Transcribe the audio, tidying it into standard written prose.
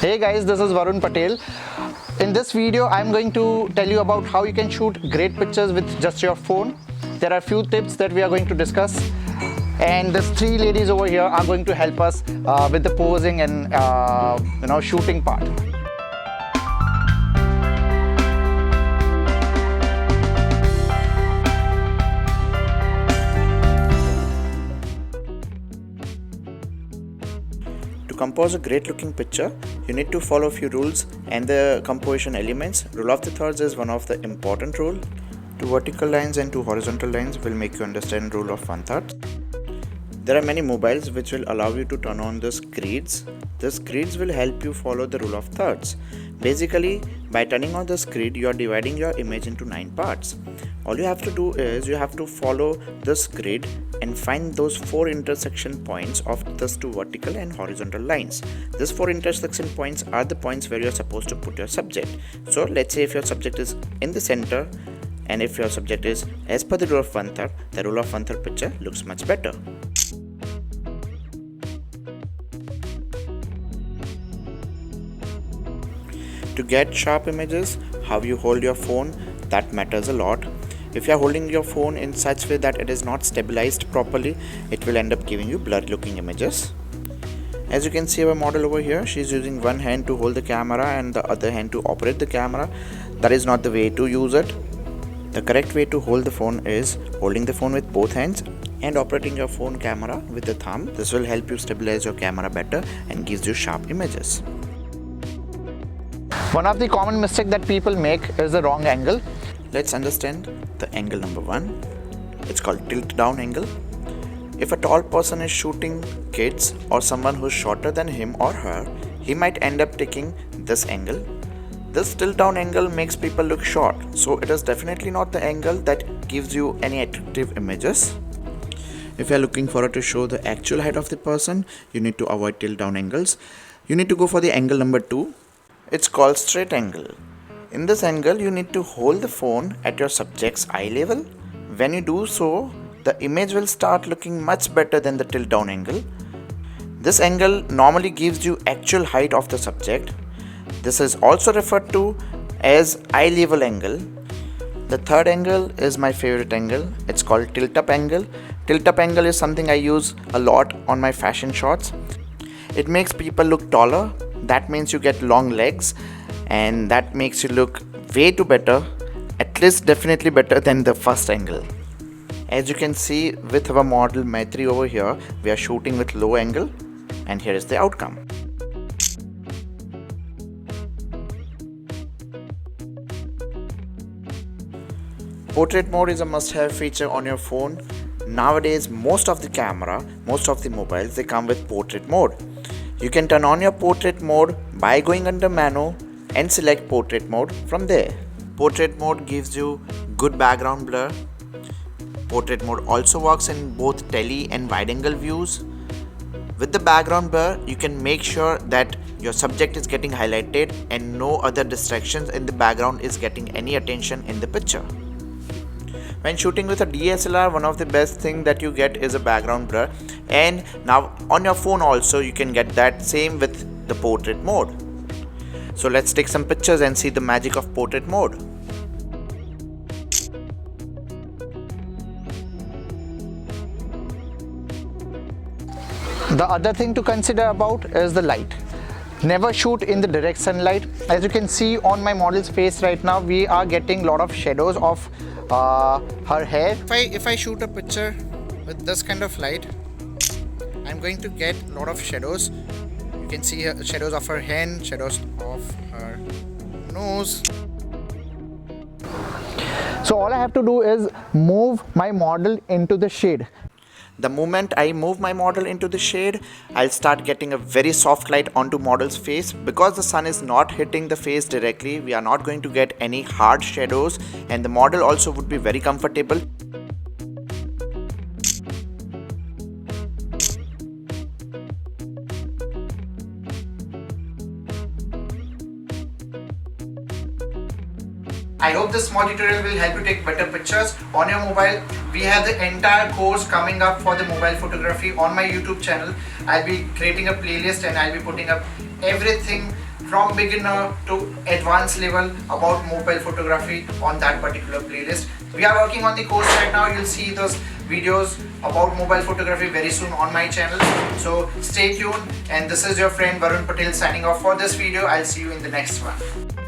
Hey guys, this is Varun Patel. In this video, I'm going to tell you about how you can shoot great pictures with just your phone. There are a few tips that we are going to discuss, and these three ladies over here are going to help us with the posing and shooting part. To compose a great looking picture, you need to follow a few rules and the composition elements. Rule of the thirds is one of the important rule. Two vertical lines and two horizontal lines will make you understand rule of 1/3. There are many mobiles which will allow you to turn on these grids. These grids will help you follow the rule of thirds. Basically, by turning on this grid, you are dividing your image into 9 parts. All you have to do is you have to follow this grid and find those 4 intersection points of these two vertical and horizontal lines. These 4 intersection points are the points where you are supposed to put your subject. So let's say if your subject is in the center and if your subject is as per the rule of 1/3, the rule of 1/3 picture looks much better. To get sharp images, how you hold your phone, that matters a lot. If you are holding your phone in such way that it is not stabilized properly, it will end up giving you blurry looking images. As you can see our model over here, she is using one hand to hold the camera and the other hand to operate the camera. That is not the way to use it. The correct way to hold the phone is holding the phone with both hands and operating your phone camera with the thumb. This will help you stabilize your camera better and gives you sharp images. One of the common mistakes that people make is the wrong angle. Let's understand the angle number 1. It's called tilt down angle. If a tall person is shooting kids or someone who's shorter than him or her, he might end up taking this angle. This tilt down angle makes people look short, so it is definitely not the angle that gives you any attractive images. If you are looking forward to show the actual height of the person, you need to avoid tilt down angles. You need to go for the angle number 2. It's called straight angle. In this angle, you need to hold the phone at your subject's eye level. When you do so, the image will start looking much better than the tilt down angle. This angle normally gives you actual height of the subject. This is also referred to as eye level angle. The third angle is my favorite angle. It's called tilt up angle. Tilt up angle is something I use a lot on my fashion shots. It makes people look taller. That means you get long legs, and that makes you look way too better, at least definitely better than the first angle. As you can see with our model Maitri over here, we are shooting with low angle, and here is the outcome. Portrait mode is a must-have feature on your phone. Nowadays, most of the mobiles, they come with portrait mode. You can turn on your portrait mode by going under menu and select portrait mode from there. Portrait mode gives you good background blur. Portrait mode also works in both tele and wide angle views. With the background blur, you can make sure that your subject is getting highlighted and no other distractions in the background is getting any attention in the picture. When shooting with a DSLR, one of the best thing that you get is a background blur, and now on your phone also you can get that same with the portrait mode. So let's take some pictures and see the magic of portrait mode. The other thing to consider about is the light. Never shoot in the direct sunlight. As you can see on my model's face right now, we are getting a lot of shadows of her hair. If I shoot a picture with this kind of light, I'm going to get a lot of shadows. You can see shadows of her hand, shadows of her nose. So all I have to do is move my model into the shade. The moment I move my model into the shade, I'll start getting a very soft light onto model's face. Because the sun is not hitting the face directly, we are not going to get any hard shadows, and the model also would be very comfortable. I hope this small tutorial will help you take better pictures on your mobile. We have the entire course coming up for the mobile photography on my YouTube channel. I'll be creating a playlist and I'll be putting up everything from beginner to advanced level about mobile photography on that particular playlist. We are working on the course right now. You'll see those videos about mobile photography very soon on my channel. So stay tuned, and this is your friend Varun Patel signing off for this video. I'll see you in the next one.